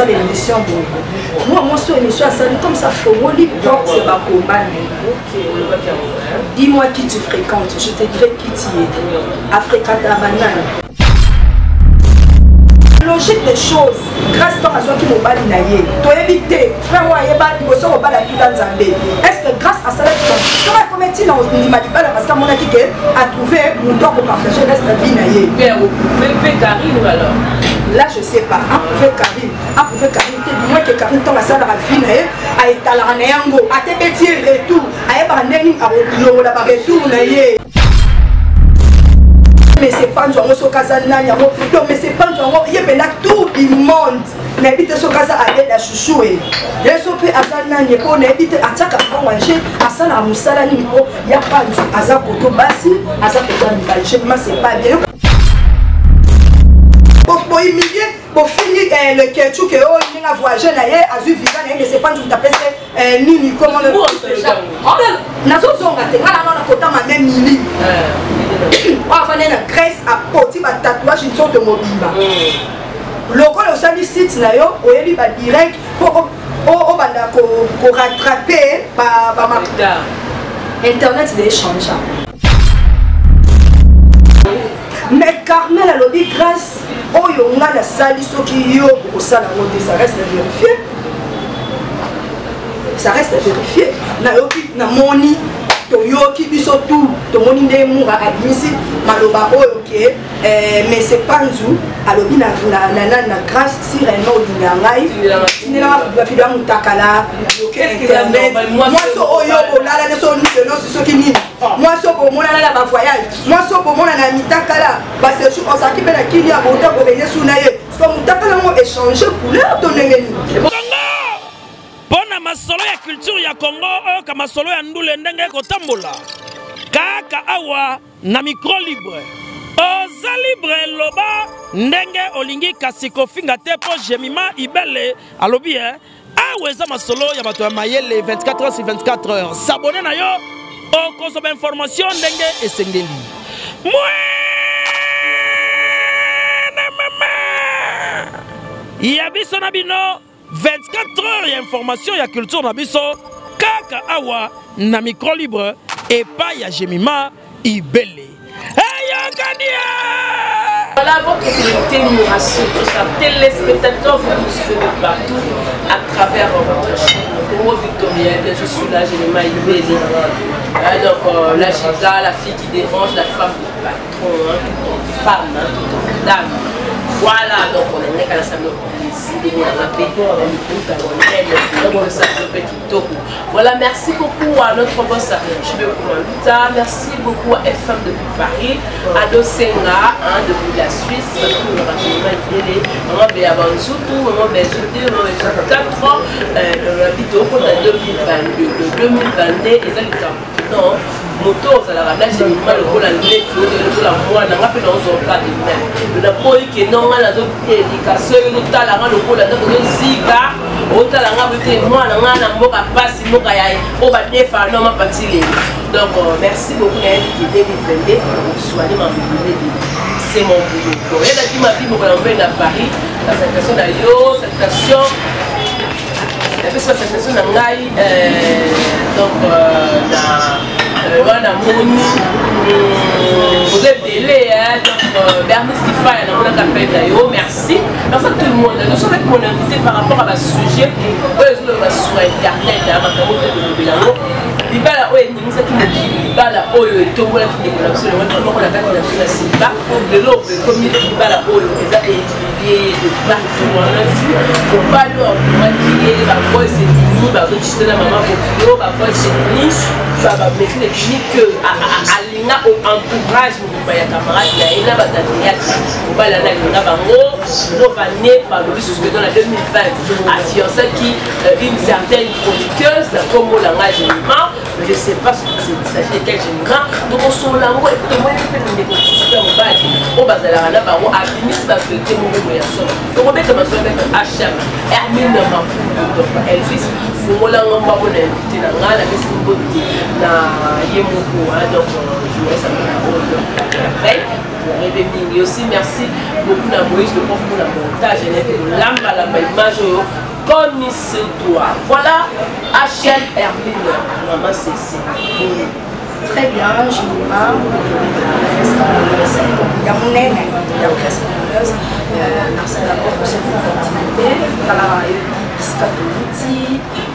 ça l'émission moi sur émission ça comme ça Fongoli porte c'est ma compagne. Dis-moi qui tu fréquentes, je te dirai qui tu es. Africa Tabanane. Logique des choses, grâce à toi qui m'a pas dit naïe, tu as évité, frère moi il pas de ça on va la tout dans Zambé. Est-ce que grâce à ça tu vas commettre dans m'a dit pas parce que mon a dit que a trouvé mon temps pour partager reste la vie naïe. Père Karine alors. Là je sais pas, approuvé Karine, du moins que Karine tombe à ça dans la vie naïe, a étalé en yango, a te petit retour, a ébarné à la retour naïe. Mais c'est pas un so kazana nyamo mais c'est pas un il y a tout le monde n'habite so kaza avec la chouchou et les so pe azana nyeko n'habite ataka pour manger asala musala ni ko ya pas du aza koto basi aza koto mibalche mais c'est pas bien pour humilier pour finir le ketchup que oh il a voyagé là a vu visa mais c'est pas du taper nini comment le nazo zonga te ngala na kota ma même mili enfin na Grèce à poti ba tatouage une sorte de mobimba local au sali site na yo oyeli ba direct pour o banda ko rattraper ba internet de échange mais Carmel a lobby grâce oyo nga na sali soki yo ko sala ngode ça reste à vérifier. Ça reste à vérifier. Na moni toyoki biso tout to moni nde mura admisi maloba oyo ke mais c'est pas nzu alobi na grâce si réellement olinga ngai ni na ba fidwa mutakala internet moi so oyo bolala ne so nous non c'est ce qui ni moi so bo mona na ba voyage moi so bo mona na mitakala ba c'est sûr on s'occupe na kini ya bonta ko venir sunaye so mutakala mo échanger couleur to ngeni. Bona masolo ya culture ya Congo ka masolo ya ndule ndenge kotambola kaka awa na micro libre oza libre loba ndenge olingi kasiko finga te po Jemima Ibele alobi aweza masolo ya bato ya mayele 24 heures sur 24 heures s'abonner na yo o consommer information ndenge esengeli ya biso na bino 24 heures ya information ya culture na biso kaka awa na micro libre et pas ya Jemima Ibele. Voilà votre fidélité nous rassure, chers téléspectateurs, vous nous suivez partout à travers votre chaîne. Congo Victorien, je suis là, Jemima Ibele. Donc la Gita, la fille qui dérange, la femme du patron, toute femme, toute dame. Voilà, donc on est qu'à la salle voilà, merci beaucoup à notre boss merci beaucoup à FM depuis Paris, à Dosenga depuis la Suisse, non, moto ça la rappelle j'ai mis mal le col à l'île de la moi n'a pas fait dans son cas de même le napoli qui non à la zone éducation nous t'as la le col à la zika au t'as la rabute moi n'a pas passé mon gaïa au bas des femmes non ma partie donc merci beaucoup qui était défendé soigner ma vie c'est mon boulot et là qui m'a dit pour l'envoyer à Paris la situation d'ailleurs cette question cette situation d'Angaï donc wana moni vous êtes délai donc Bernice qui fait on a appelé d'ailleurs merci parce que tout le monde nous sommes mon invité par rapport à ce sujet eux va sur internet à makamo de bilano libala oyo ni ça qui me dit libala oyo to wala qui est absolument on a quand on a c'est pas de l'eau comme libala oyo les a étudié de partout on a vu pour pas leur moitié la voix c'est fini va register la maman pour va voix c'est fini va mettre les cliniques à l'ina au entourage pour ya camarade là et là va t'atteindre pour pas la na bango revenir par le jusque dans la 2020 à fiancé qui une certaine chroniqueuse la comme la Jemima mais je sais pas ce que c'est s'agit de quel Jemima donc on sont là ouais moi je peux me découvrir au bas au bas de la na bango à ministre va fêter mon moyen donc on met comme ça avec HM et Amine ma donc Elvis faut là on va bonne invité na ngala mais c'est bonne na yemoko donc je vais ça Et aussi, merci beaucoup à Moïse, le prof pour la montage, et la image, connaissez-toi. Voilà, HL Hermine, maman Cécile. Très bien, je vous parle. Il y a mon aîne, il y a presque merci d'abord pour cette opportunité.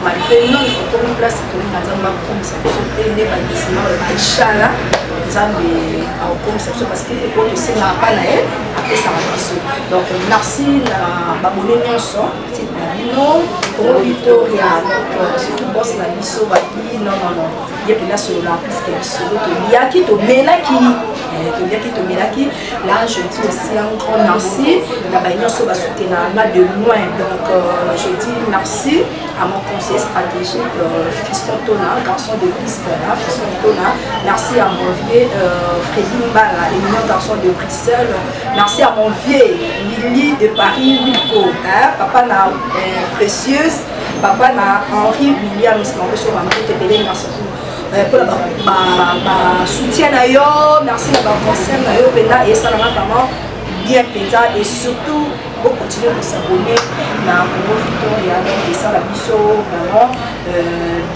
Malgré non, il faut qu'on place pour une madame comme ça, sauter les bâtiments, Maïchala, comme ça, parce que les potes aussi n'a pas la haine, et ça va passer. Donc, merci à Babouné Nyonso, petite Babino, pour Victoria, donc, surtout boss la biso, non, il y a là sur la plus que il y a qui te mélaki, là je dis aussi un grand merci, la Nyonso va soutenir de loin, donc je dis merci à mon conseiller stratégique, Fiston Tona, garçon de Biscala, Fiston Tona, merci à mon vieux Freddy Mbala, éminent garçon de Bruxelles, merci à mon vieux Lily de Paris, Luco, papa n'a précieuse, papa n'a Henri Williams, non, monsieur Mamadou Tebele, merci pour le soutien, merci à la conseil, et ça va vraiment bien pétard et surtout pour continuer à s'abonner à Congo Victoria, donc ça la biso vraiment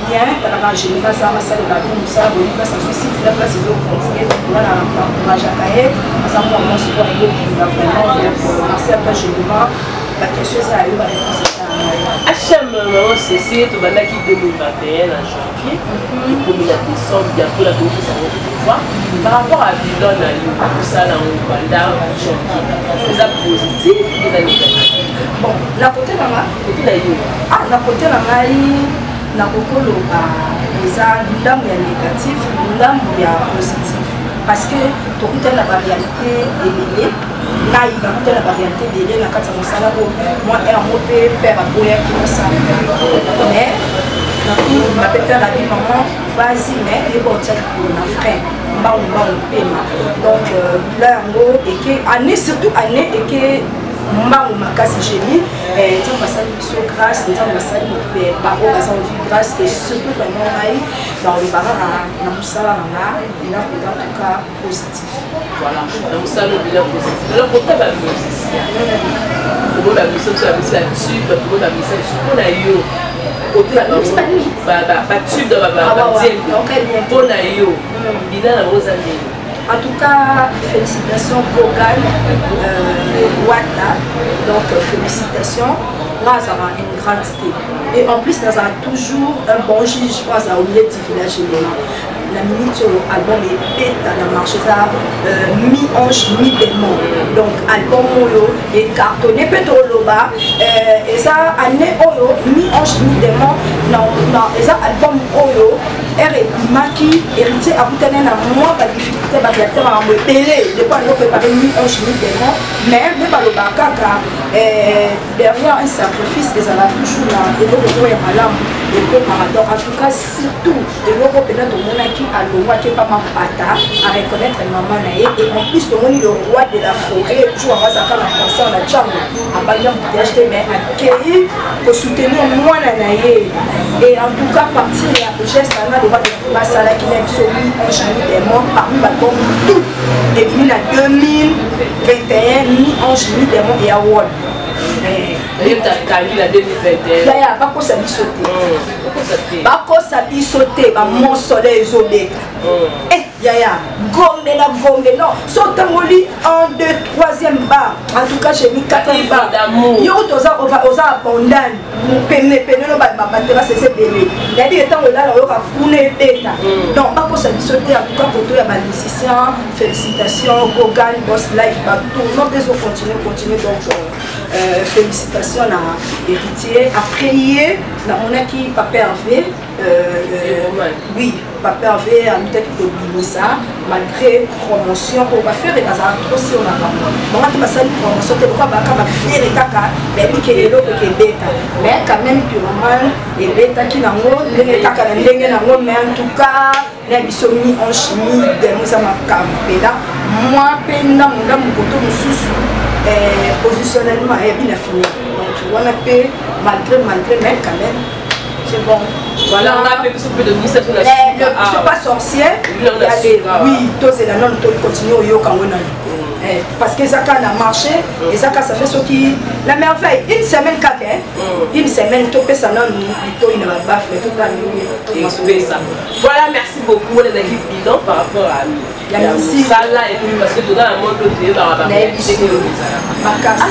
bien, je ne vais pas savoir la vie, ça va ça site, la place ils ont continué, voilà, encourage à Kaye, ça va vraiment super beau, vraiment, merci à toi, je vais voir la question à eux, la réponse HM Maman Cécile, tu vas là qui 2021 en janvier, le 1er décembre, bientôt la Tour ça va voir. Par rapport à Bilon, tout ça là, on va là, c'est ça positif et ça négatif. Bon, la côté là, la côté là, na kokolo eza ndambo ya négatif, ndambo ya positif. Parce que tout la variété est là, il y a la variété de la carte de salaire. Moi, et un mot père à boire qui me semble. Mais, ma pétale a dit maman, vas-y, mais il faut que tu aies frein. Donc, là, en gros, et que, année, surtout année, et que, Mbangu makasi génie et tiens pas ça sur grâce tiens pas ça baro à son vie grâce et surtout vraiment dans le bar na musala na bilan en tout cas positif. Voilà, donc ça le bilan positif. Alors pour ta musicien, pour la musique sur la tube, pour la musique sur la yo. Côté la tube de la pour la yo. Bilan la Rosalie. En tout cas, félicitations Kogan, Wata, donc félicitations. Moi, ça va une grande idée. Et en plus, ça a toujours un bon juge, je pense, à oublier du village. La minute sur l'album est dans le marché, ça mi-ange, mi-démon. Donc, album est cartonné, peut-être au bas. Et ça, année Oyo, mi-ange, mi-démon. Non, et ça, album Oyo, Maki, héritier à Boutanen, à moi, pas de difficulté, pas de temps à me télé. Des fois, on peut préparer mi-ange, mi-démon. Mais, ne pas le bakaka, derrière un sacrifice, ils ont toujours là, et l'euro est malade, et le marathon. En tout cas, surtout, et l'euro peut-être au monde qui a le roi qui est pas mal pata, à reconnaître maman naïe, et en plus, le monde est le roi de la forêt, toujours à Razaka, la pensée, la jambe, à Baliam, pour acheter, mais accueillir, pour soutenir moi naïe. Et en tout cas, partir à geste, on a le roi de Massala qui est celui, un chien des morts, parmi l'album, tout. Et puis, en 2021, mi-ange, mi-démon et à Wall. Il y a 2021. Pas qu'on s'habille sauter. Pas qu'on s'habille sauter. Mon soleil isolé. Eh, Yaya, gombe la gombe. Non, sautant au lit, 1, 2, 3e bar. En tout cas, j'ai mis 4e bar. Yo, on va abandonner. Nous pénétrer, nous va se séparer. Il y a des temps où là, on va couler bêta. Donc, pas qu'on s'habille sauter. En tout cas, pour tous les musiciens, félicitations, Gogan, Boss Life, tout. Non, mais on continue. Donc, félicitations à héritier. Après hier, on a qui Papa Hervé, oui, Papa Hervé a peut-être oublié ça, malgré promotion, on va faire et ça trop si on a pas. On va faire une promotion, tu vois, on va faire les caca, mais lui qui est l'autre qui est bêta. Mais quand même, purement, les bêta qui n'ont pas, les caca n'ont mais en tout cas, les bisomie en chimie, des moussa ma campéda. Moi, pendant mon côté, positionnellement, il y a bien fini. Donc, on a fait malgré, mais quand même, c'est bon. Voilà, on a fait un peu de ministère sur la suite. Je ne suis pas sorcière. Oui, toi, c'est la norme, toi, continue au yoga. parce que ça a marché et ça fait ce qui la merveille une semaine une semaine tout peut ça non il ne va pas faire tout ça. Voilà, merci beaucoup les équipes bilan par rapport à ça là et puis parce que tout dans le monde de par rapport à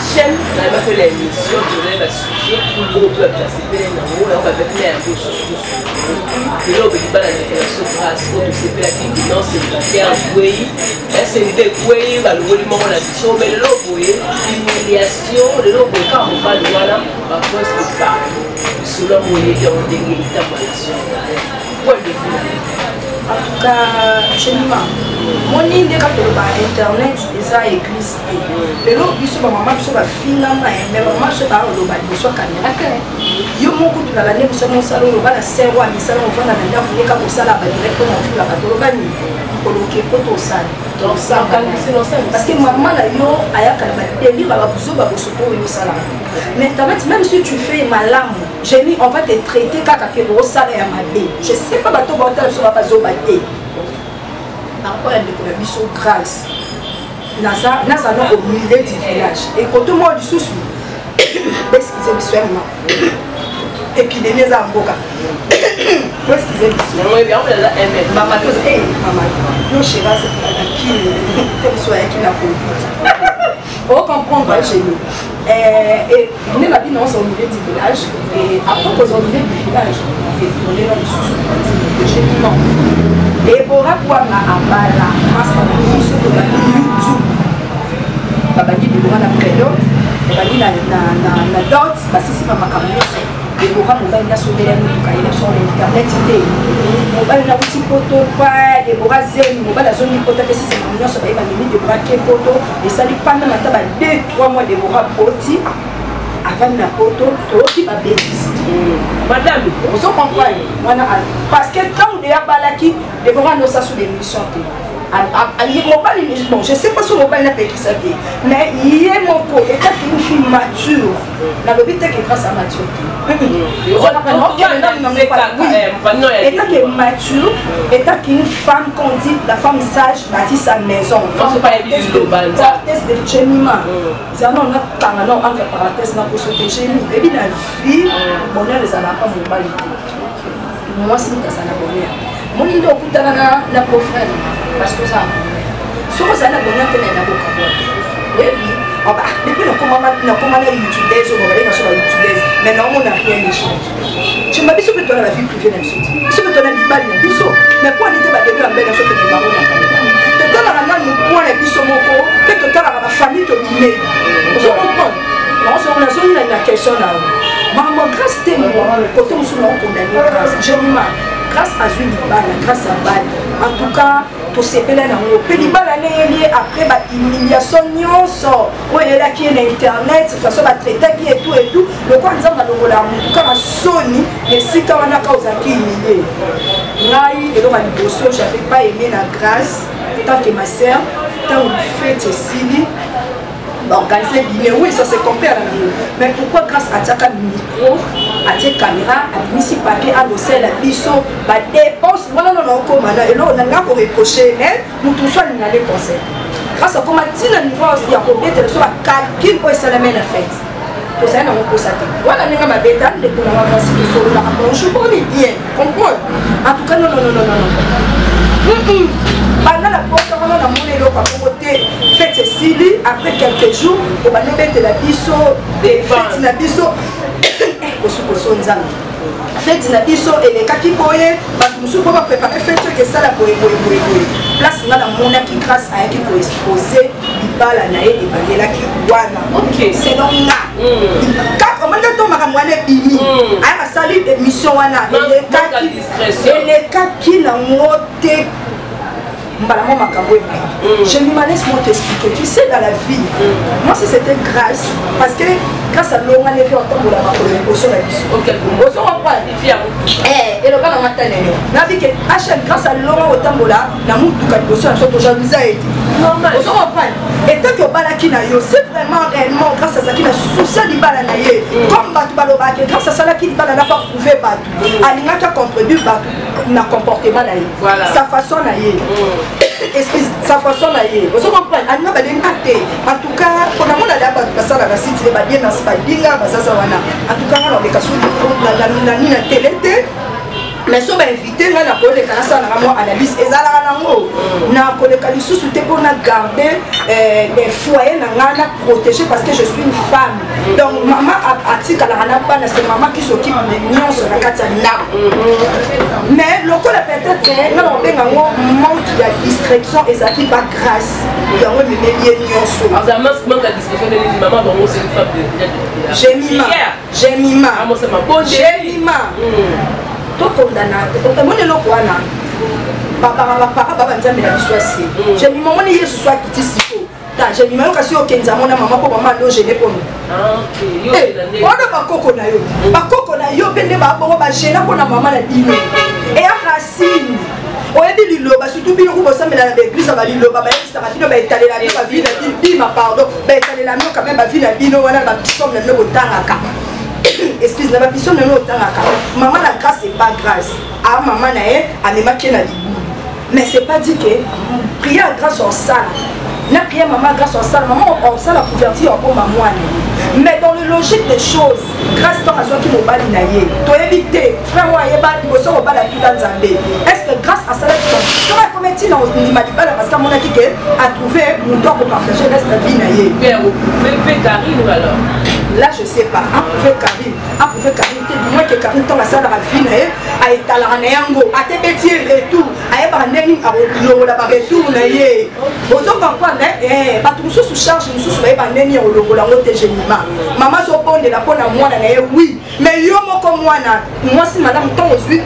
chaîne on a fait l'émission de la sujet pour le groupe de la CPN on va faire un peu sur et là on va la déclaration grâce au CPN qui non c'est la terre oui c'est une idée oui va le volume on a dit mais là vous voyez humiliation le logo quand on va le voilà parfois c'est pas selon moi il y a un déguisement point de vue. En tout cas, chez nous, mon ligne de internet, ça église. Les gens qui sont maman, qui sont finalement, mais maman, qui sont là, ils sont caméra. Yo mon coup de l'année, nous sommes au salon, on va la serre, on va dans la dernière pour les cas pour ça, là, directement, on fait la patologie. On coloque pour tout ça. Donc ça, parce que maman, là, yo, aya kalba, délire, va vous va vous soutenir au salon. Mais même si tu fais ma lame, j'ai mis, on va te traiter kaka ke au salaire à ma bé. Je sais pas bateau bantal sur la base au baté. Encore une découverte grâce. Nasa non au milieu du village. Et quand tout le monde du sous-sous, excusez-moi, épidémie à Mboka. Excusez-moi. Oui, bien, on l'a aimé. Maman, nous chez moi, c'est qui soit qui n'a pas. On comprendre chez nous. Et nous l'habitons au milieu du village. Et après, au milieu du village, on est dans le sous-sous de chez nous. Et pour avoir la abala, parce que nous sommes dans YouTube. Babani de la prédote, babani na dot, parce que c'est pas ma caméra. Et pour avoir mobile na sur internet idée. Mobile na petit photo pas, et pour avoir mobile la zone photo que c'est mon nom sur les limite de braquer photo et ça lui pas même à table 2-3 mois de voir poti. Avant la photo, tu vas bénéficier. Madame, vous comprenez? Parce que quand on est à Balaki, les gens nous sous l'émission. Bon, je ne sais pas si on va l'appeler qui ça dit, mais il est mon co, et quand une fille mature, la lobby est grâce à maturité. Et tant qu'elle mature, et tant qu'une femme qu'on dit, la femme sage bâtit sa maison. C'est pas une globale. Parenthèse de gémiment. C'est un nom, entre parenthèses, pour se gémir. Et bien la vie, bonheur les a pas mon bal. Moi, c'est ça la bonheur. Mon idée au coup la pauvre parce que ça ça n'a bonheur que la boca. Oui, depuis le comment youtubeuse, on va aller sur la youtubeuse, mais non, on n'a rien échangé. Je m'as dit que tu as la vie privée d'un saut. Si tu as la vie balle, mais quoi n'était pas début en belle chose que les marrons n'ont pas. Tu as la main, nous pouvons les bisous moko, que tu as la famille te dîner. Vous comprenez? Non, c'est une zone la question là. Maman, grâce à moi, côté nous sommes condamnés grâce. Je me grâce à Zulibal, grâce à Bal. En tout cas, tout ce que nous Pelibal est lié après l'humiliation, où elle a qui est l'internet, de toute façon, la traité qui est tout et tout. Le quoi nous avons la quand Sony, et si quand on a cause à qui humilié. Naï, et donc à l'impossible, je n'avais pas aimé la grâce, tant que ma sœur, tant que fête Cécilie. Organiser bien, oui, ça se compare. Mais pourquoi grâce à ta micro, à tes caméras, à ici papier, à l'océan, à biseau, à dépense, voilà, non, comme et là, on a encore reproché, mais nous tous sommes dans les conseils. Grâce à comment tu as niveau, il y a combien de choses à calculer pour essayer de mettre en fait. Tout ça, on peut s'attendre. Voilà, on a ma bétane, les pour avoir ce que sur la je connais bien, comprends. En tout cas, non. Pendant la porte, on a monnaie l'eau à côté, fête Cécilie, après quelques jours, on va mettre la biseau, fête la biseau, fête la biseau et les kaki boye, nous sommes pas préparer fête que ça la boye. Place on a la monnaie qui grâce à elle qui peut exposer, il parle à Naé et Bagela qui wana. Ok, c'est donc là. Quand on m'a dit que ma camarade bimi, a sali émission wana et les kaki la moté. Je me laisse-moi t'expliquer. Tu sais, dans la vie, moi, si c'était grâce, parce que grâce à l'eau, on a fait autant de la potion de la vie. Ok, vous comprenez? Et le gars, on m'a dit, grâce à l'eau, autant de la potion de la vie. Vous comprenez? Et tant que Balaki na yo, c'est vraiment réellement grâce à ça qu'il a souci du balanaye. Comme Batou Balobake, grâce à ça qu'il n'a pas prouvé Batou. Alinga qui a contribué Batou, n'a comportement naïe. Sa façon naïe. excuse sa façon na ye ozo comprendre anima balinga te en tout cas on a mona la basala na site ba bien na spadinga basasa wana en tout cas on a kasu na nina télé mais so ba invité nga na kole kana sa na mo analyse ezala nango na kole ka lisusu te pour na garder les foyers na nga na protéger parce que je suis une femme donc maman atika la na pas c'est maman qui s'occupe de nyonso na kati na mais le col peut-être na on benga ngo manque de discrétion ezaki pas grâce donc me bien nyonso azama manque de discrétion de maman bon c'est une femme de j'ai mima to condamna otamone lo kwana papa nzambe na biso asi je mi maman yesu soit kiti siko ta je mi maman kasi okenza mona mama po mama ndo je ne pono OK yo na ona bakoko na yo bende ba bongo ba jena pona mama na dino et a racine oyebi liloba surtout bino ko bosambela na l'église ba liloba ba yesa ba bino ba etalela bino ba vie na bino pardon ba etalela bino quand même ba vie na bino wana ba somme na bino botangaka excuse na babiso na otangaka maman la grâce c'est pas grâce ah maman na a même qui na libu mais c'est pas dit que prier grâce en salle na prier maman grâce en salle maman en salle la couverture pour maman mais dans le logique des choses grâce tant à soi qui m'a bali na ye to éviter frère moi yeba boso ko bala tout dans Zambé est-ce que grâce à ça ça va comme tu dans ni malibala parce que mon a dit que a trouvé mon droit pour partager reste la vie na ye mais Karine alors là je sais pas approuver Karine du moins que Karine tombe à ça dans la vie a étalé na yango a te petit retour a ba ndeni a lo la ba retour na ye ozo comprendre ba tout sous charge nous sous ba ndeni o lo la ngote jenima maman so bonde la pona mwana na ye oui mais yo moko mwana moi si madame ton ozui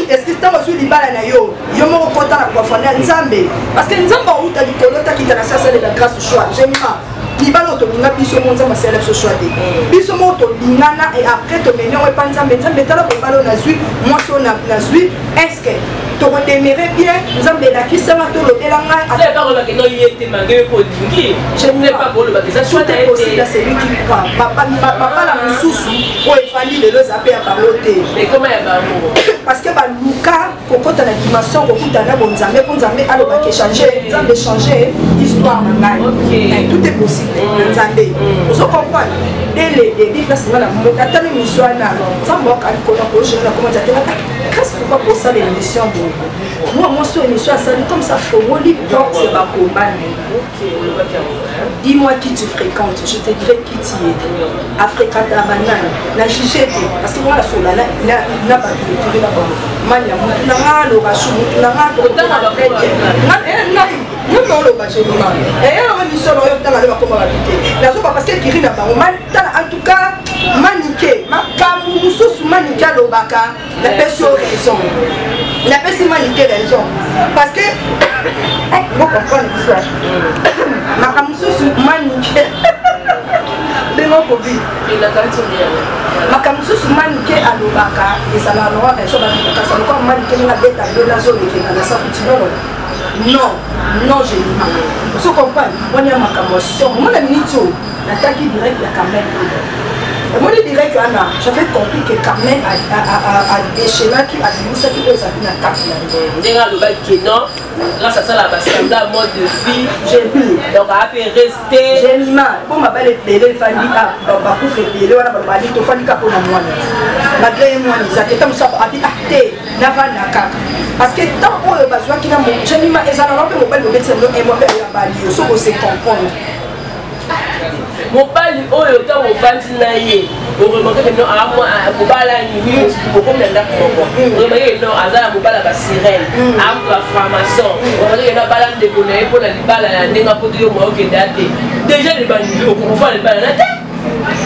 est-ce que tant ozui libala na yo moko kota na profondeur nzambe parce que nzambe ou ta likolo ta kita na ça de la grâce choix jenima libala to linga biso monza masela so choix de biso moto lingana et après to mener on panza nzambe tala ko balo na zui moi so na zui est-ce que to redémarrer bien nzambe la ki sama to lo belanga c'est pas que no yete mangé ko lingi je ne sais pas pour le baptême ça soit possible c'est lui qui croit papa la mususu o efali le zape ya parloté mais comment ya ba parce que ba luka kokota na dimension kokuta na bonzambe pour nzambe alo ba changer nzambe changer histoire na ngai tout est possible nzambe vous comprenez dès les débuts là c'est la mo atani miswana nzambe ka ko na ko je na comment dire qu'est-ce pourquoi pour ça l'émission moi sur émission ça comme ça faut lui porte c'est pas combat dis-moi qui tu fréquentes je te dirai qui tu es Africa ta banane la jugé parce que moi la sola na pas de tirer la bonne mania na ngalo ba shu na ngalo na ba non non le bâché et on dit solo yo tala ba koma ba bité la so parce que kiri na ba en tout cas maniqué makamu mususu maniqué lobaka la personne raison la personne maniqué raison parce que vous comprenez ça makamu mususu maniqué de mon covid et la cantonnière makamu mususu maniqué alobaka et ça la loi raison ba ka ça encore maniqué na beta de la zone qui na ça continue non j'ai dit vous comprenez on y a makamu so moi la minute l'attaque direct la Carmen moi je dirais que j'avais compris que Carmen a des schémas qui a dit ça qui peut s'appeler la carte non grâce à ça la bassin d'un mode de vie j'ai vu donc a pu rester j'ai mis mal pour ma belle belle famille à beaucoup de belle on a pas dit tout famille pour moi malgré moi ils étaient comme ça à acté n'avant la carte parce que tant on a besoin qu'il a mon j'ai mis mal et ça n'a pas mon belle médecin et moi belle la balle so on se comprendre mobali oyo ta mobandi na ye oremarke que non a moi mobala ni beaucoup de ndako moko oremarke non azala mobala ba sirène am la franc-maçon oremarke na bala de bonaye pour la libala ya ndenga poto yo mo okende ate déjà les bandits au confort les bala na te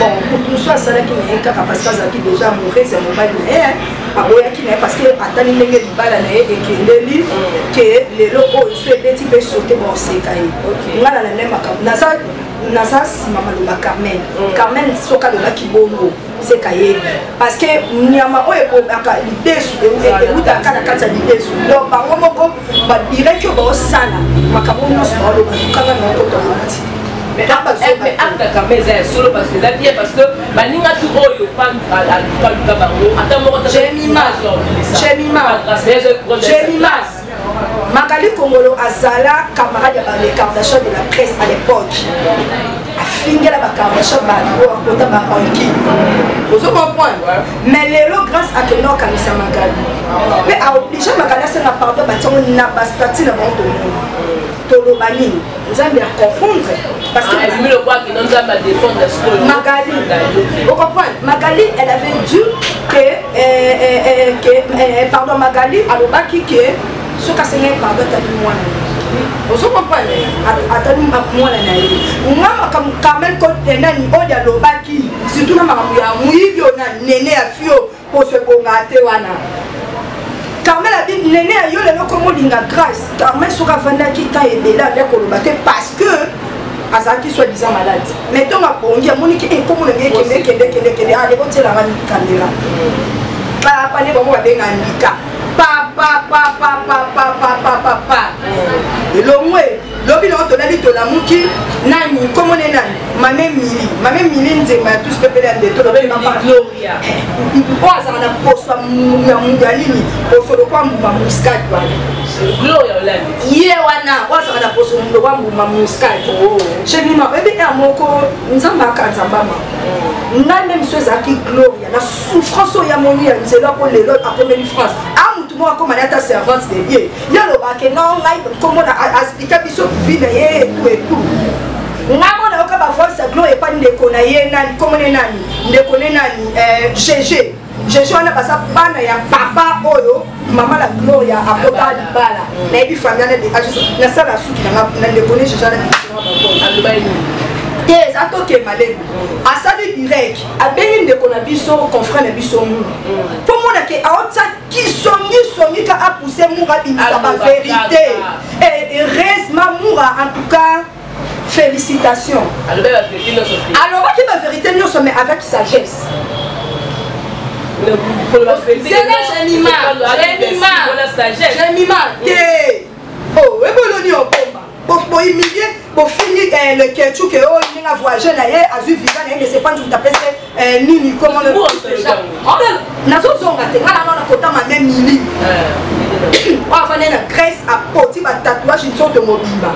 bon pour tout ça ça là qui n'est qu'à parce que ça qui déjà mourir c'est mobali aboya qui n'est parce que atani ndenge libala na ye ekendeli que les locaux se petit peu sauter bon c'est kai ngala na nema na Nasa maman de Carmen. Carmen soka de la kibongo. C'est cahier. Parce que nyama oye ko aka l'idée sur et uta kana kata l'idée sur. Donc par moment ba direct que ba sala. Makabono so lo kanga na ko to. Mais acte Carmen c'est solo parce que la bien parce que ba ninga tout oyo pan à j'ai mis mal. Magali Kongolo Azala, camarade de la Kardashian de la presse à l'époque. A fini la Kardashian Balo, à côté de ma banquier. Vous comprenez? Mais les lots, grâce à Kenor Kamisa Magali. Mais à obliger Magali à se la pardon, on n'a pas stati dans mon Tolo Bani. Nous allons bien confondre. Parce que le roi qui nous a défendre la school. Magali, vous comprenez? Magali, elle avait dit que, pardon, Magali, à l'Obaki, que ce qu'a signé pardon, t'as dit moi. Vous comprenez? Attends, moi, la naïve. Moi, comme Carmel Côte-Nani, on y a l'Obaki, surtout dans ma mouille, on a néné à fio pour se bongater. Carmel a dit néné à yo, le comme on dit la grâce. Carmel sera vendu qui t'a aidé là avec Olobate parce que. Azaki soi-disant malade. Mais ton appondi à Monique et comme on est allez, on tient la caméra. Pas les bonbons avec un handicap. Papa. Et l'homme, l'homme, on a dit de la mouki, nani, comme on est nani, ma même mili, tout ce que peut être de tout le monde. Gloria. Moi, ça m'a posé à Mougalini, pour faire le quoi, ma mouscade. Gloria, on l'a dit. Yewana, moi, ça m'a posé à mouscade. Chez lui, ma bébé, à mon corps, nous avons un canzambama. Nous avons même chose à qui Gloria, la souffrance au Yamoni, c'est là pour les autres, à combien de France. Moi, comme ta servante de Dieu, il y a le bac, non, comme on a expliqué, il faut vivre et tout. Nous avons parfois sa gloire et pas de connaître, comme on est nani, de connaître GG. GG, on a passé par papa, oyo, maman la gloire, à côté de bala. Mais il faut bien la salle à soupe, on a de connaître GG. Yes, à toi qui est malade. À ça de direct, à bien de qu'on a vu son confrère de son mou. Pour moi, qui sont mis à pousser Moura, il sa vérité. Et reste ma Moura, en tout cas, félicitations. Alors, qui ma vérité, nous sommes avec sagesse. J'ai oh, et bon, on pour humilier, pour finir le ketchup que oh il a voyagé là a vu vivant mais c'est pas tout à fait nini comment le on a zo zonga te ngala na kota ma même mili on va na Grèce à poti ba tatouage une sorte de mobimba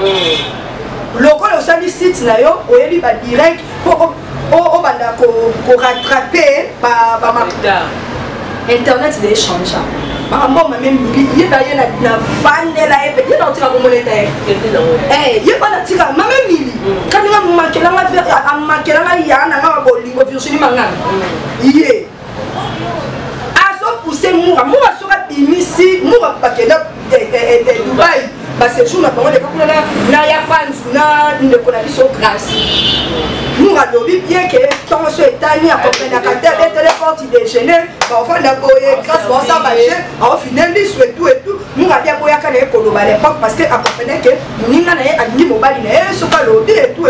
loko le sali site na yo oyeli ba direct pour o banda ko rattraper ba internet de échange. Maman m'a même dit il y a na vanne là et il y a dans tira comme les terres. Il y a pas na tira maman mili. Quand on manque là il y a na bolingo Virginie manga. Yé. Aso pousser moura sera ici moura pas que de Dubaï. Bah c'est jour na parole de comme là na ya panzu na ne connait so grâce. Nous avons bien que tant ce étani à comprendre la carte de téléphone déjeuner, enfin d'abord grâce à ça au final tout nous avons bien boya kana ko à l'époque parce que à comprendre que nous n'avons pas dit mobile na so pas lobby et tout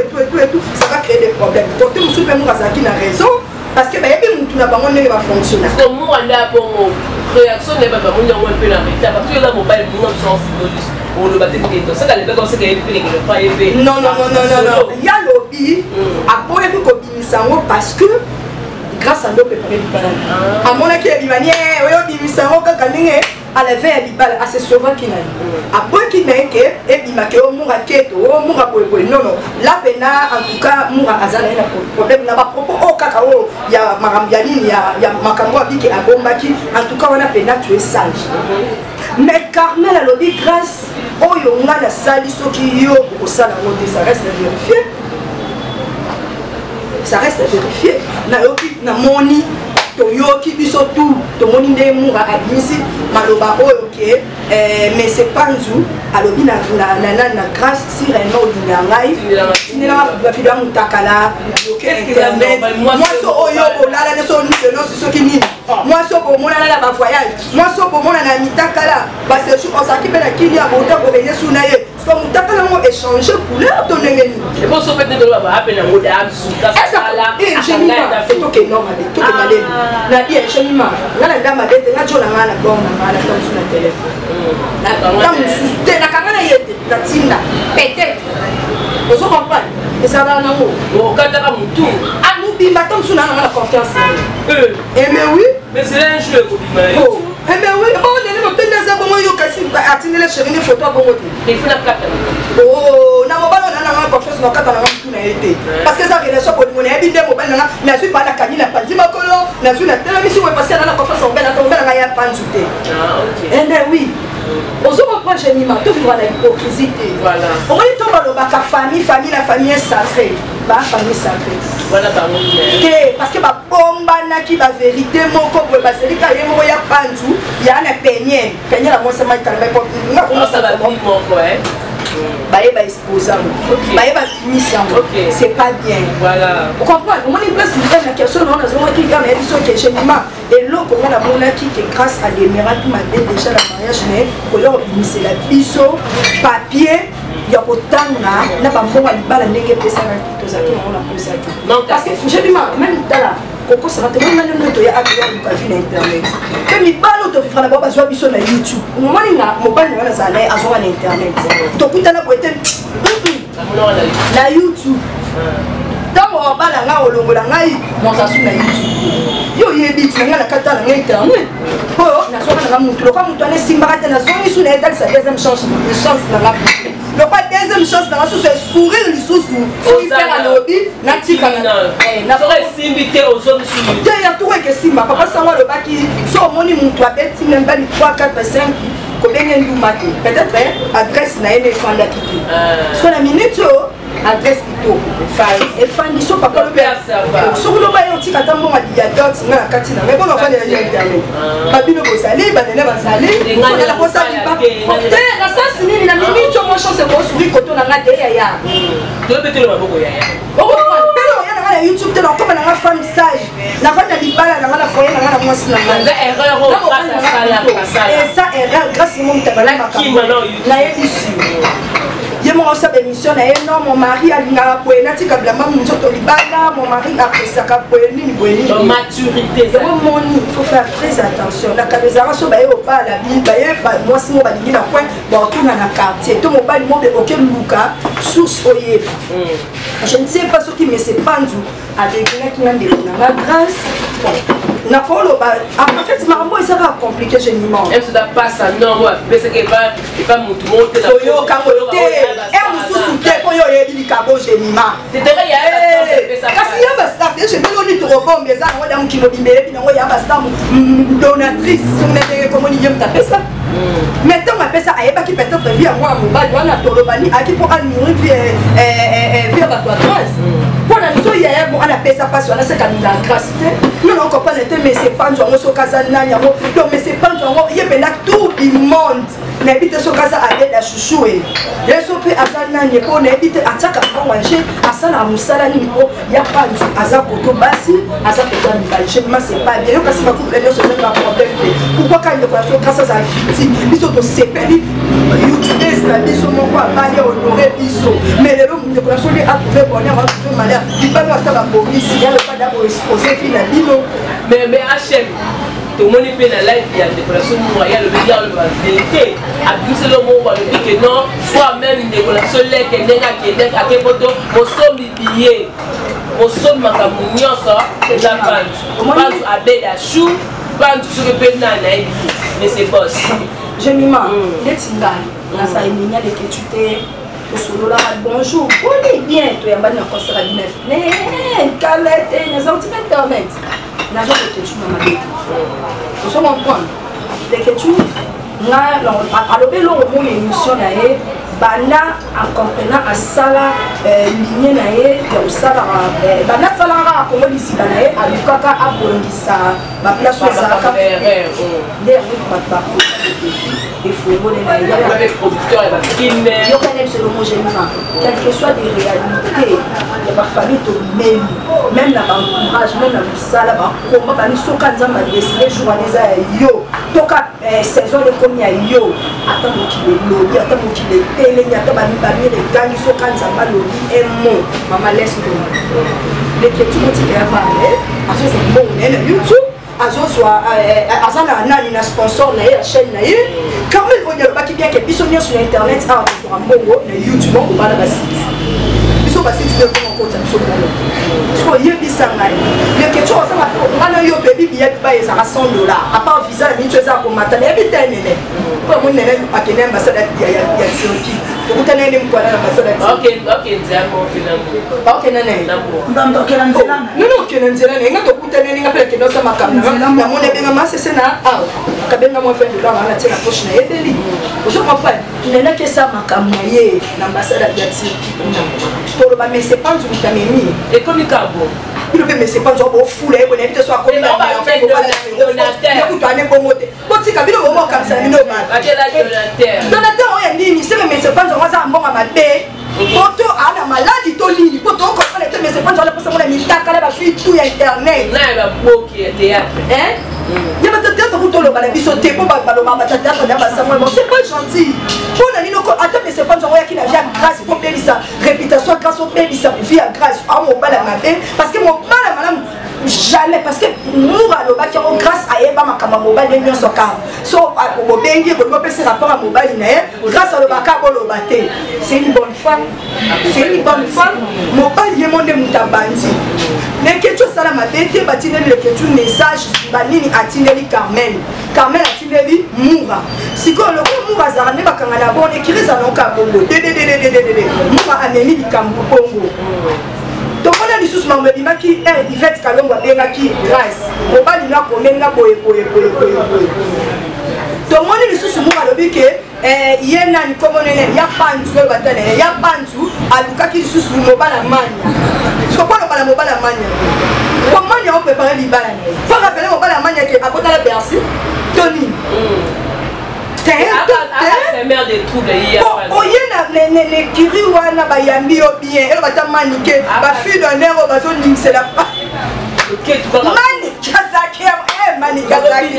ça va créer des problèmes. Donc nous sommes nous qui n'a raison parce que bah il y a pas ne va fonctionner. Donc nous on a bon réaction n'est pas bon on peut la mettre parce que là mobile nous sommes on le battait tout ça les comme ça qu'il pas élevé non il y a lobby à pour les ko parce que grâce à nous préparer du banane à mon qui est bimanier oyo bimisango kaka ndenge à la veille libala à ce sauvant qui n'a après qui n'est que et bimake o mura keto o mura boy non là pena en tout cas mura azala ina problème na ba propos o kaka o ya marambiani ya makambo abiki a bombaki en tout cas on a pena tu es sage mais Carmel a lobby grâce oyo nga na sali soki yo ko sala ngode ça reste à vérifier. Ça reste à vérifier. Na moni to yoki biso tout to moni nde mura admisi maloba oyo ke mais c'est pas nzu alobi na grâce si réellement olinga ngai ni na ba fida mutakala moi so oyo bolala ne so ni no so ki moi so bo mona na ba voyage moi so bo mona na mitakala ba se on s'occupe na kini ya bonda ko venir sous na ye so mutakala mo échanger couleur to ngeni et bon so peut être ba appel na ngode amsu ka sala to ke normal to ke malade na dia chemima ngala ndama dete ngachona ngala bonga ngala tamsu na téléphone na tamsu te na kangana yete na tinda peut-être vous comprenez et ça va non au kataka mutu ah nous bimba tamsu na ngala confiance mais oui mais c'est un jeu ko bimba oh mais oui bon on est le temps ça bon yo kasi atine le chéri ni photo bongo te il faut la carte oh na mobala na confiance na kata na mtu na été parce que ça relation pour mon ebi nde mobala na suis pas la kanina panzi makolo na suis na tela misi ouais parce que na confiance en bela to bela ya panzu te ah OK eh ben oui ozo comprendre généralement tout vivre dans l'hypocrisie voilà on dit to balobaka famille la famille est sacrée ba famille sacrée voilà ba que parce que ba bomba na ki ba vérité moko pour ba selika yemo ya panzu ya na peigner la moi ça m'a calmé pour nga comment ça va moko ouais baye ba exposant baye ba mission c'est pas bien voilà vous comprenez on est place la question on a besoin qui gagne édition que généralement et l'autre on a besoin qui grâce à des miracles m'a déjà la mariage mais ko yo c'est la biso papier ya kotanga na ba mbongo libala ndenge pesa na tozaki on a posé ça parce que généralement même là koko ça va te même nous to ya akwa du papier na internet que mi balo to fera ba bazwa biso na YouTube moni na mobile na za na azo na internet to kutana ko ete na YouTube tango bala nga olongola ngai mozasu na YouTube yo yebi tinga na kata na internet po na so na mutu loka mutu ane simbaka te na zongi su na etal sa deuxième chance na la le pas deuxième chance dans la sous c'est sourire les sous sur faire à lobby natika na so simbité aux hommes sur te ya tout que simba papa sango le baki so moni mutu abeti memba li 3 4 5 ko benye ndumate peut-être adresse na ene fanda kiti so na minute adresse plutôt et fan so papa le père so ko ba yo tika tambo ma dia dot na kati na mais bon on va aller internet babino ko sali ba nene ba sali on la ko sali pas te na ça sini na mimi to mo chance ko suri ko to na ngade ya to betelo maboko ya boko pero ya na YouTube te na ko na nga femme sage na fa na libala na nga foyer na nga mwasi na nga la erreur et ça erreur grâce mon tabala na yebisu ye mon sabe émission na non mon mari alinga poena tika blamba mzoto libala mon mari apesaka poeni boeni maturité ça mon il faut faire très attention na kabezara so baye opa la bi baye moi si mo balingi na point ba tuna na quartier to mo bali mo be aucun luka source oye je ne sais pas ce qui me sépandu avec la grâce na polo ba en fait maramo ça va compliquer généralement elle se da passa non ouais parce que va monter la yo kamote et mususu te ko yo yebi kabo généralement c'est derrière ya kasi ya ba star je me loni to bombe za ngo da mukino bimbele na ngo ya ba star donatrice sur les comment ni yem taper ça mais tant ma pesa ayeba ki peut-être vie à moi mobile wana to lobani aki pour admirer vie ba toi grâce pour la mission ya bon ana pesa passe wana c'est comme la grâce non on comprend mais c'est pas nzo so kazana nyamo donc mais c'est pas nzo yebena tout le monde n'habite so kaza avec la chouchou et yeso pe azana ne ko n'habite ataka pour manger asala musala ni ko ya pas nzo azako to basi azako to mbaje mais c'est pas bien parce que ma couple ne se met pas problème pourquoi quand il so kaza za fiti biso to sepeli YouTube na biso moko abali honorer biso mais le monde ko so li a trouvé bonheur a trouvé malheur il pas va ta police il y a le pas d'abord exposer fina bino mais HM tout le monde est dans la live il y a des décorations royales le dire la vérité à plus le mot le dit que non soit même une décoration là que nena qui est à quel photo au somme billet au somme makamunyo ça la page à beda chou pas sur le pénal mais c'est boss je m'imagine les tinga na ça eminya les que tu t'es solo là bonjour on est bien tu es en bas de concert à 19 mais calette les autres internet n'a jamais que tu m'as dit vous savez comprendre les que tu na alors que l'on mon émission là est bana en comprenant à sala ligne na est comme ça bana sala comme ici bana est à lukaka à bondisa ba place où ça ka derrière pas il faut voler là il y a avec producteur et la film yo connais c'est l'homogénément quel que soit des réalités il y a pas famille to même la encourage même la sala ba combat ba ni soka nzamba décider journaliser yo toka saison de combien yo attends qu'il est lobby attends qu'il est télé attends ba mi regangi soka nzamba lobby un mot maman laisse moi les que tu montes à parler à ce bon on YouTube azo soit azana nani na sponsor na la chaîne na ye quand même on y a pas qui bien que biso sur internet a sur mbongo na YouTube on ba na site biso basiti de comment côté biso bolo so yebisa ngai le question ça va ngana yo to bibi ya ba eza $100 à part visa la minute za ko matana ebita nene ko mo nene akene ambassade ya Turquie to kutana ni mkwala na ambassade ok nzamo ok nene ndamdo okela nzela non okela nzela nga to kutana ni ngapela kendo sa makamna na mona benga masese na kabenga mo fait $1 na tina poche na yedeli je comprends nene ke sa makamna ye na ambassade ya Turquie pour ba mais c'est pas du vitamine et comme cabo il peut mais c'est pas genre au fou là on évite soit comme on va faire donateur écoute on est bon moté bon si kabilo au moins comme ça mino ba donateur on est nini c'est mais c'est pas genre ça bon à ma bé poto ana maladie to nini poto ko on était mais c'est pas genre la personne on a mis ta kala ba fille tout internet na ba bloquer théâtre hein il y a pas de théâtre pour tout le bala biso te pour ba ba théâtre na ba ça c'est pas gentil pour na nino ko attends mais c'est pas genre qui na via grâce pour payer sa réputation grâce au payer sa vie à grâce à mon bala mabe parce que mon bala madame jamais parce que nous à l'oba qui ont grâce à Eba Makama mobile de Nyon Soka so au bengi pour passer rapport à mobile grâce à l'oba kabolobaté c'est une bonne femme mobile est mon mutabandi mais que tu ça la mabete batine le que tu message banini atineli Carmel atineli Moura si ko le Moura za ne bakanga na bon écrit za non ka bongo Moura ameni likambo bongo donc on a dit sous mambe bima qui est Yvette Kalongo benga qui grâce mobali na komenga boye donc on a dit sous Moura lobi que yena ni comme nene ya pantu le batane ya pantu aluka ki sous mobala mania ce qu'on parle mobala mania comment on peut préparer libala faut rappeler mobala mania que à côté la Bercy Tony c'est mère de troubles hier oyena ne kiri wana ba yambi yo bien et bata manike ba fille d'honneur ba zo nimse la OK tu vas mani kazaki mani kazaki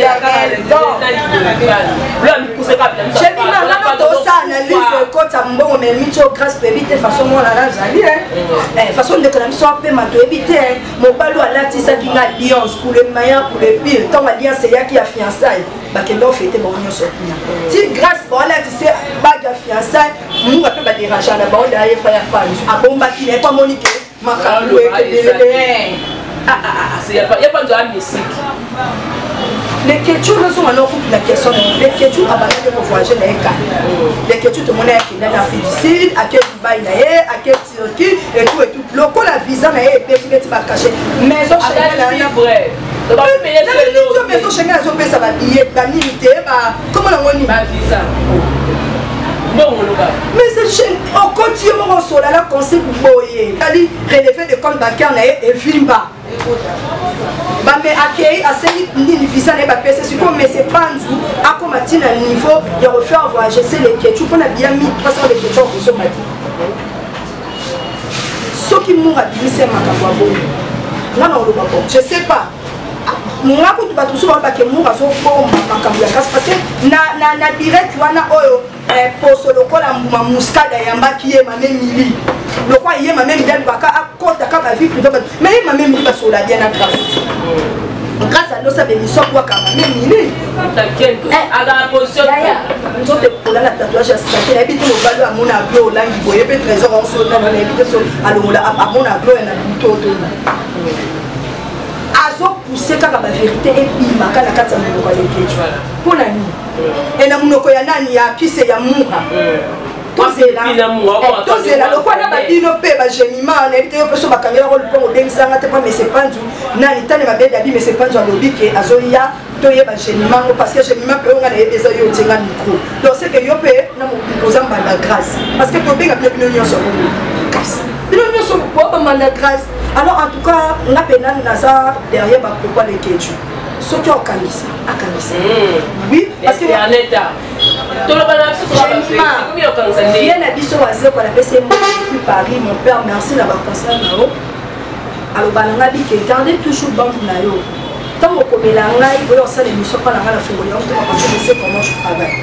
j'ai mis ma to ça analyse kota mbongo mais mito grâce pour éviter façon moi la zali façon de connaître soit pe ma to éviter mobalo alati ça qui na alliance pour le meilleur pour le pire tant alliance c'est ya qui a fiançailles bakendo fêter bon nyo sopina si grâce voilà tu sais bague fiançailles nous va pas déranger la bande derrière pas a bomba qui n'est pas monique makambo il y a pas de musique les questions ne sont pas la question les questions à balader pour voyager dans les cas les questions tout le monde est dans l'Afrique du Sud à quel Dubaï à quel Turquie et tout local la visa na et puis tu vas cacher maison chez vrai la maison chez elle ont fait ça va billet ba milité ba comment on dit ba visa bon mais c'est chez on continue on sur la conseil boyer ali relever de compte bancaire na et vimba bah mais accueil à ces visa n'est pas passé sur mais c'est pas nous à comme à niveau de refaire voyager c'est les questions qu'on a bien mis 300 les questions pour ce matin ce qui mourra c'est ma cababo non je sais pas moi quand tu vas tout souvent que mourra so pour ma cababo parce que na direct wana oyo pour ce local ma muscada yamba qui est ma même mili le quoi il est ma même bien baka à côté à ma vie mais ma même mili sur la bien à grâce à nous ça bémission quoi quand même mili t'inquiète à la position nous autres pour la tatouage à ça habite au balo à mon aglo là il voyait peut trésor en saut dans habite sur à mon aglo et na buto azo pousser quand la vérité et puis ma kana kata mon ko yekecho pour la nuit et na munoko ya nani ya kise ya Moura tozela lokwana badino mpe bagemima na ebite yo mpe so bakangela ko lupongo obengisanga te mpo mais c'est pas ndu nani tane mabedi abi mais c'est pas ndu alobi ke azoya toyeba gemima ngo parce que gemima mpe onga na yebi eza yo otienga micro donc c'est que yo mpe na kozambanda grâce parce que tobenga bino nyonso grâce bino nyonso bobambanda grâce alors en tout cas nga mpe nani naza derrière bakokwa lekeju soki okanisa akanisa oui parce que rien à biso waze kwa la PC depuis Paris mon père merci la conseil nao alobana ngabi ke garder toujours banque na yo tant okomela ngai boyo ça l'émission pas la ngala fongoli on parce que je sais comment je travaille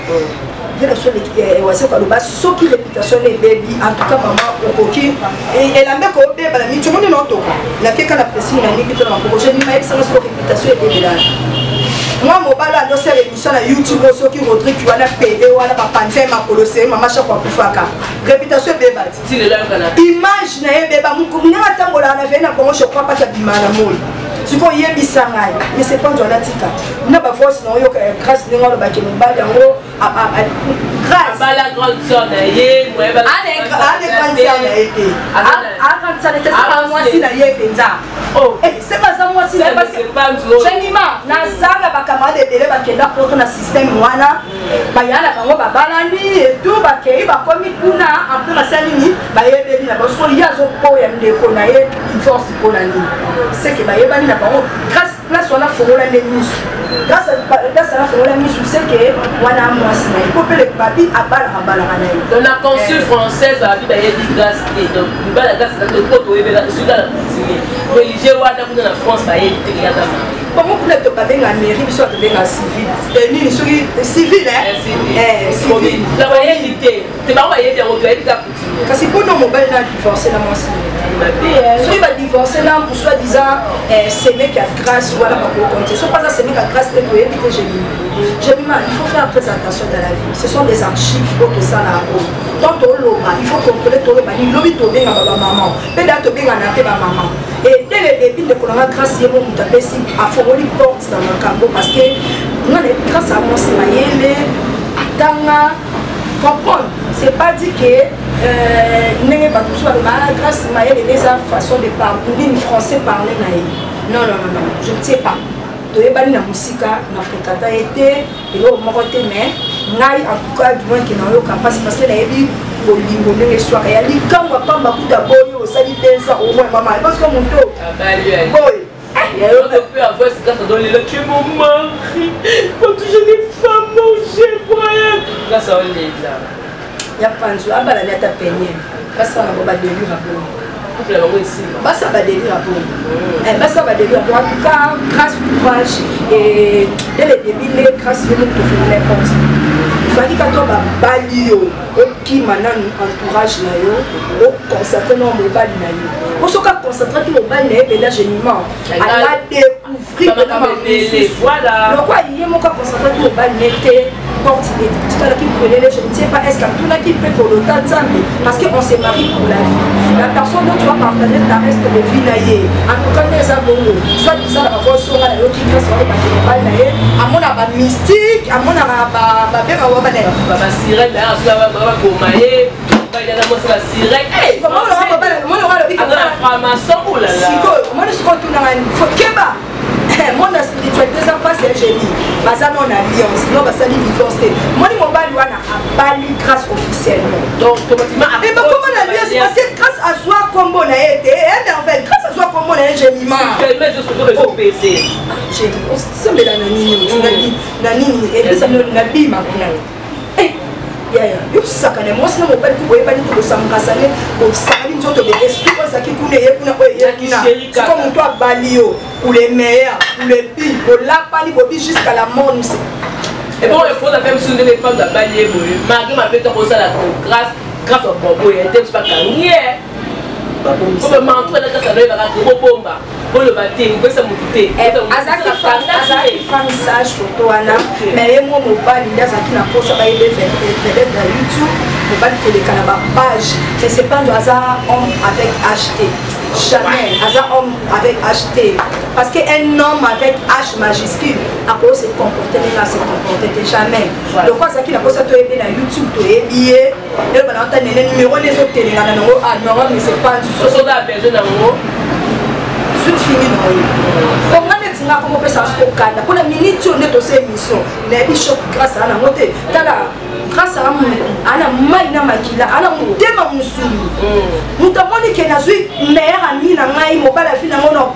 la seule wase kwa loba soki réputation les baby en tout cas maman okoki et la meko beba la mi tout le monde n'entend la keka la pression na niki to na projet ni maïs sans réputation et bébé là moi mobile ando faire émission na YouTube so qui Rodrigue qui wana PD wana ba panze ma kolosé mama chaque kufaka réputation beba image na beba muku na tambola na vena bongo je crois pas que bimana mol siko yebisa ngai mais c'est pas dans tika na ba force na yo grâce ni ngolo ba ke mobile yango grâce bala grande sœur na ye moi ba ane grande sœur na ye grande sœur na ça moi si na ye penza oh c'est pas ça moi si na pas Jenima na sala ba camarade de ba kenda pour na système wana ba yana bango ba balani et tout ba kei ba komi kuna en peu na salini ba yebeli na parce que yazo po ya ndeko na ye force pour la ligne c'est que ba yebani na bango grâce place on a forola les misu grâce à la forola misu c'est que wana moi si na ko pe le papi abala na ye dans la consul française ba bi ba yebi grâce et donc ba la grâce de poto yebela sur la religieux wana kuna na France ba yebi te ya dama comment vous n'êtes pas bien en mairie biso to bien en civil ni soki civil civil la réalité te ba yebi ya roto yebi ka continuer kasi pono mobile na divorcer na moi si soki va divorcer là pour soi-disant c'est mec à grâce voilà pas pour compter soit pas ça c'est mec à grâce peut être que j'ai mis mal il faut faire très attention dans la vie ce sont des archives pour tout ça là donc il faut contrôler tout le bani lobi to bien ba maman peut être bien na te ba maman et dès le début de qu'on a grâce yemo mutapesi a formoli porte dans le cambo parce que on a grâce à moi c'est mayele atanga comprendre c'est pas dit que n'est pas tout ça mais grâce mayele des façon de parler ni français parler na non je ne sais pas toyebani na musika na fréquenta été et là moko te mais ngai en tout cas du moins que na yo capable parce que na yebi bolingo ndenge soir ya likamwa pamba kuta boyo osali pensa au moins maman parce que mon to boy on ne peut avoir ce gars dans les tu es mon mari quand je n'ai pas mangé pour rien là ça on est là ya panzo abala na ta peine parce que na boba délire rapolo basa ba délire rapolo basa ba délire en tout cas grâce courage et dès le début les grâce de notre n'importe fallait que toi bali yo qui maintenant entourage na yo au consacrer non mobile na yo pour ce cas concentrer tout mobile na et là généralement à la découvrir voilà donc quoi il y a mon cas concentrer tout mobile n'était porte tout à l'heure qui prenait je ne sais pas est-ce que tout là qui peut pour le temps parce que on se marie pour la vie la personne dont tu vas partager ta reste de vie na ye en tout cas les abonnés soit disant la voix sur la qui reste sur le mobile na ye à mon aba mystique à mon aba baba sirène là sur la baba gomaye ba ila na mosa sirène comment le roi le la franc-maçon oh là là siko moi je suis content na faut keba mon spiritualité ça passe génie baza non alliance non ba sali divorce moi ni mobali wana abali grâce officiellement donc automatiquement et bah comment l'alliance parce que grâce à soi combo na été et en fait grâce à soi combo na gémiment mais je suis au PC génie on se met dans na nini et ça na bima kuna yo sakane moi sinon mobile ko yeba ni to samkasane ko sakali nzoto de esprit ko saki kuna ye kuna ko ye kina comme toi balio pour les meilleurs pour les pires pour la pani bobi jusqu'à la mort nous et bon il faut la même chose les femmes de balier malgré ma bête comme ça la grâce au bobo et était pas gagné comme manteau là ça doit va gros bomba pour le baptême que ça monter azaki message photo wana mais moi mobile il y a ça qui n'a pas ça va aider peut-être dans YouTube mobile que les canaba page mais c'est pas un hasard homme avec acheté jamais hasard homme avec acheté parce que un homme avec H majuscule à cause se comporter là se comporter jamais donc quoi ça qui n'a pas ça to aider dans YouTube to aider et ben on t'a les numéros les autres télé là non non mais c'est pas du tout ça besoin d'amour suite fini non on a dit là comment on peut ça se cadre pour la minute on est aussi émission mais bishop grâce à la montée tala grâce à ana maina makila ana mutema musulu mutamoni ke nazui meilleur ami na ngai mobala fi na ngono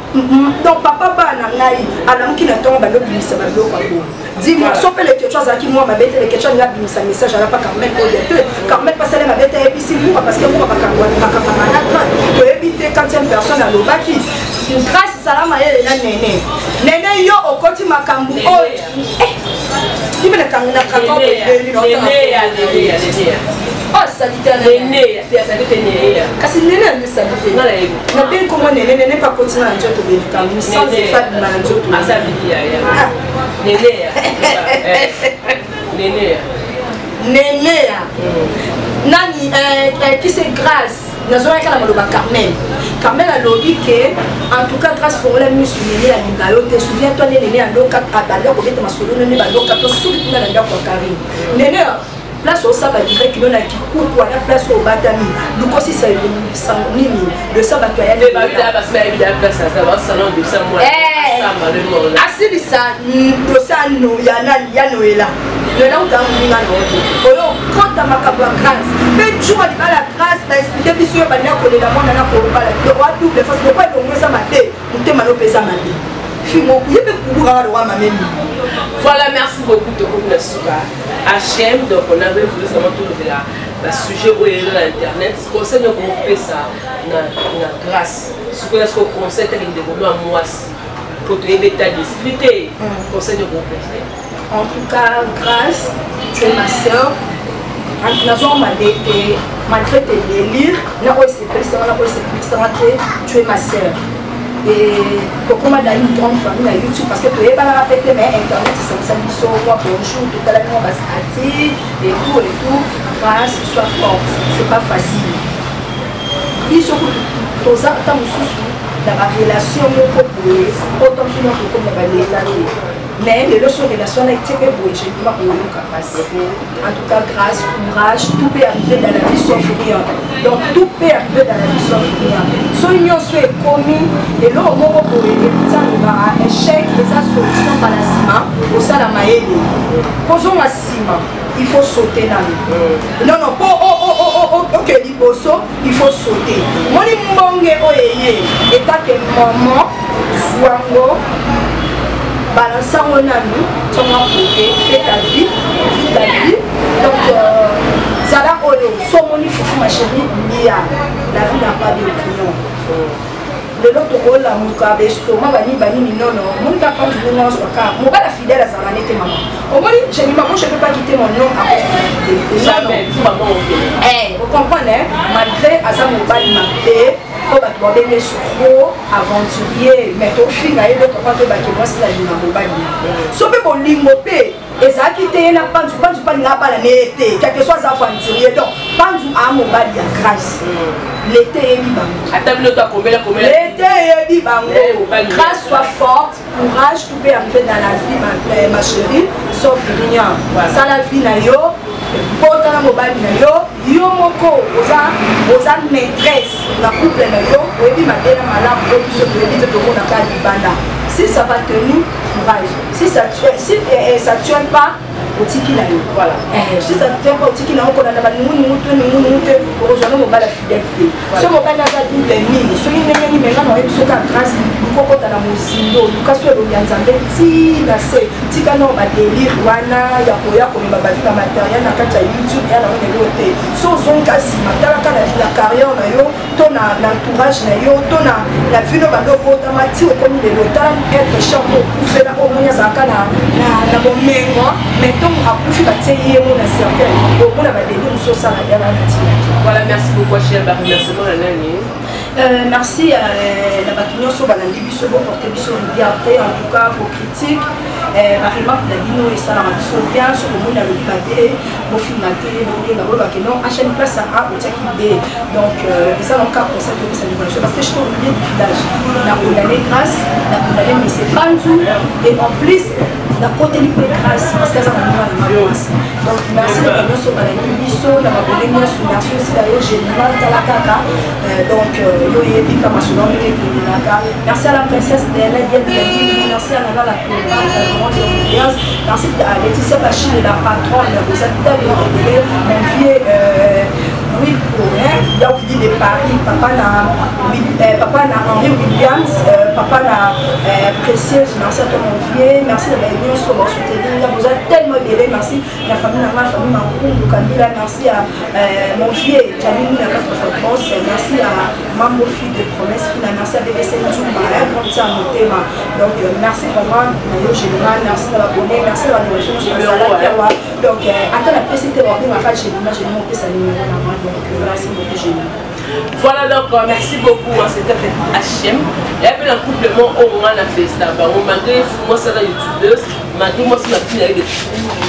donc papa ba na ngai ala mukina tonga ba lobisa ba loko ko dis-moi sope les questions qui moi ma bête les questions il y a un message à la pas quand même au début quand même passer ma bête et puis si moi parce que moi pas quand to éviter quand une personne à l'obaki grâce salama yele na nene yo okoti makambu o tu me la kamuna kako oh salitaire nene ya salitaire nene kasi nene ni salitaire na bien comment nene pas continuer à njoto de kamu sans faire de njoto asabidia ya Néné. Nani, qui c'est grâce? Nous avons Carmel. Carmel a lobby que, en tout cas, grâce pour la musique, Néné a Ningayote. Souviens-toi, Néné a l'eau 4 à Bala, pour mettre ma solo, Néné a l'eau 4 sous le Nanda pour Karim. Néné, place au sabat direct, il y a qui court pour la place au Batami. Nous aussi, c'est le sabat qui a été. Asibisa, Dosano, Yanoela. Le nom d'un Mingano. Quand tu as ma grâce, mais tu as la grâce d'expliquer que tu as la monde à la roi double face. Pourquoi on ça maté? On te m'a opé ça maté. Voilà, merci beaucoup de vous HM, donc on avait voulu savoir tout le sujet où il est dans internet. Ce conseil de grouper ça, na grâce. Ce que est-ce qu'on conseille de développer à moi pour te aider à discuter. Conseil de grouper. En tout cas, grâce, tu es ma soeur. Malgré tes délires, tu es ma soeur. Et pourquoi on a une grande famille à YouTube? Parce que tu n'es pas là répéter, mais Internet, c'est ça, moi, bonjour, tout à l'heure, on va se hâter, et tout. Grâce, sois forte, c'est pas facile. Il se trouve, dans la relation, autant que nous, mais les leçons de relation avec tes bébés, je ne peux pas vous passer. En tout cas, grâce, courage, tout peut arriver dans la vie sauf rien. Donc tout peut arriver dans la vie sauf rien. Si l'union soit commis, et là, au moment où il y a un échec, les solutions par la ciment, au salamaïe. Posons la ciment, il faut sauter dans le. Non, ok, il faut sauter. Moi, je suis et tant que maman, Fouango, balançant mon ami, tu fais ta vie, donc Zala Olo, Somoni Foufou ma chérie, la vie n'a pas d'opinion. Le l'autre rôle, la mouka, l'estomac, non, mon cas quand tu veux non, mon gars la fidèle à Zala n'était maman. Au moins, j'ai dit maman, je ne peux pas quitter mon nom à cause de la fidélité. Jamais, maman, vous comprenez, malgré Azam Mobali m'a fait. On va demander des souvenirs aventuriers, mais au final, il y a d'autres fois que moi, c'est la vie dans le bain. Sauf que mon limopé, et ça qui était là, pas l'été, quel que soit aventurier, donc, pas du à mon bain, il y a grâce. L'été est bibango. L'été est bibango. Grâce soit forte, courage, tout peut arriver dans la vie, ma chérie, sauf rien. Ça, la vie n'a yo. Potana mobali na yo moko oza maîtresse na couple na yo oyebi mabela malamu po biso toyebi te tomona kaka libanda. Si ça va tenir, courage. Si ça ne tient pas, otiki na yo. Voilà. Si ça ne tient pas, otiki na yo kolanda ba nungu okozwana mobali ya fidélité. So mobali aza double mini soki ndenge nini menga na oyebi soki ya grâce lukokota na mozindo luka so elongi ya nzambe ntina se tika no badelire wana ya koya komema bavi ba matériel na kati ya YouTube ya na ngo nelo te so ozongi nsima talaka na carrière na yo to na entourage na yo to na vie no bandokotama ti okomi lelo tala être champo okufela omoni azalaka na bomengo mais ntongo akufi batie ye mo na certain omona badelire mosu osala yala na ntina. Voilà, merci beaucoup, cher Barry. Merci pour la nani. Merci à la Batunion sur Balandi Bisso, pour porter Bisso liberté, en tout cas vos critiques. Marie-Marc Dabino et Salah Bisso bien, sur le monde à l'Obibadé, vos films à télé, non, à chaque place à Otiakidé. Donc, ça, dans le cas, pour ça, que ça nous parce que je suis au milieu du village. On a condamné grâce, on a condamné, mais c'est pas tout. Et en plus, on a protégé grâce, parce que ça m'a mis à la masse. Donc, merci à la Batunion sur Balandi Bisso, la Batunion sur merci aussi à Général Talakaka. Donc, merci à la princesse Déla, merci à la merci à Laetitia Bachir, la patronne, aux habitants de l'Ordre, mon vieux Louis Cohen, il y a aussi de Paris, papa na Henri Williams, papa na Précieuse, merci à toi mon vieux, merci à la union sur votre soutenir, vous êtes tellement aidé, merci à la famille Nama, la famille Makoum, Camila, merci à mon vieux Jamini, la merci à Mambo Fille de Promesse, merci à BBC Njouma, un grand à mon thème, Donc merci vraiment Nayo Général, merci de l'abonné, merci de la nourriture. Donc attends la précité on va faire Général, Général on peut s'aligner donc merci beaucoup Général. Voilà donc merci beaucoup, c'était HM. Et puis un complément au moins la festa. Malgré moi c'est la youtubeuse, malgré moi c'est la fille avec des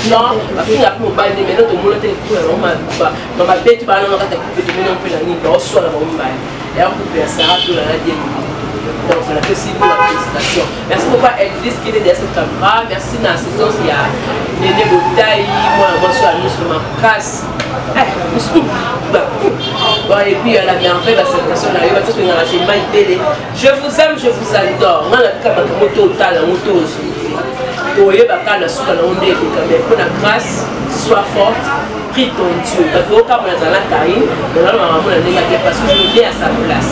non, ma fille a plus au bail mais non tout le monde était cool alors ma bête va non ta coupe de millions peu l'année dans soit la bombe et on peut faire ça tout la radio. Donc on a fait si pour la félicitation. Merci beaucoup à Elvis qui était derrière cette caméra, merci dans l'assistance il y a Néné Botaï, moi sur la nuit sur ma casse. Bon, et puis la merveille de cette personne là, je vous aime, je vous adore. On a la moto total, la moto aussi. Pour la grâce, sois forte, prie ton Dieu. Parce que quand on est dans la carine, parce que je viens à sa place.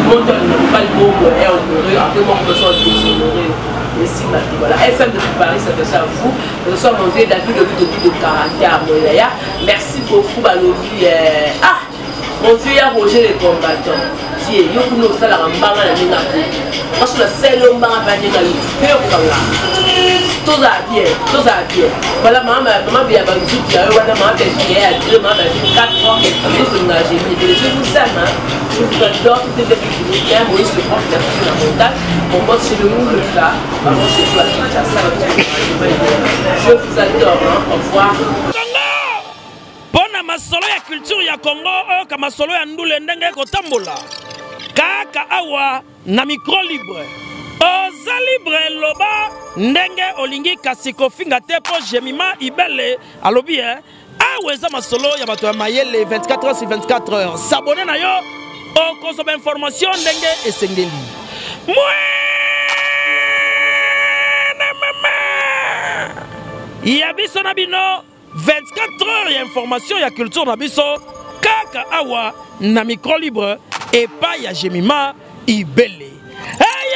Tout le monde ne pas le mot est honoré, après moi on peut s'en déshonorer. Merci Marie. Voilà, FM de Paris, ça fait ça à vous. Nous sommes en vie David de caractère. Merci beaucoup, Balobi. Ah, mon Dieu, il y a Roger les combattants. Dieu, il y a beaucoup de la rambanga la minga. Parce que le seul homme va venir à lui. Tout ça bien, tout ça bien. Voilà, maman vient à Bantou, voilà, maman vient à 2, maman vient 4 ans. Je vous aime, je vous adore, tout est depuis bien. Moïse le prof, il a fait la montagne. Pour moi, c'est le monde le cas. Maman, c'est toi qui as ça. Je vous adore, au revoir. Pona masolo ya culture ya Congo ka masolo ya ndule ndenge kotambola kaka awa na micro libre oza libre loba ndenge olingi kasi kofinga te po Jemima Ibele alobi awa eza masolo ya bato ya mayele 24 heures sur 24 heures s'abonner na yo okozoma information ndenge esengeli ya biso na bino 24 heures ya information ya culture na biso kaka awa na micro libre epai ya Jemima Ibele. Hey,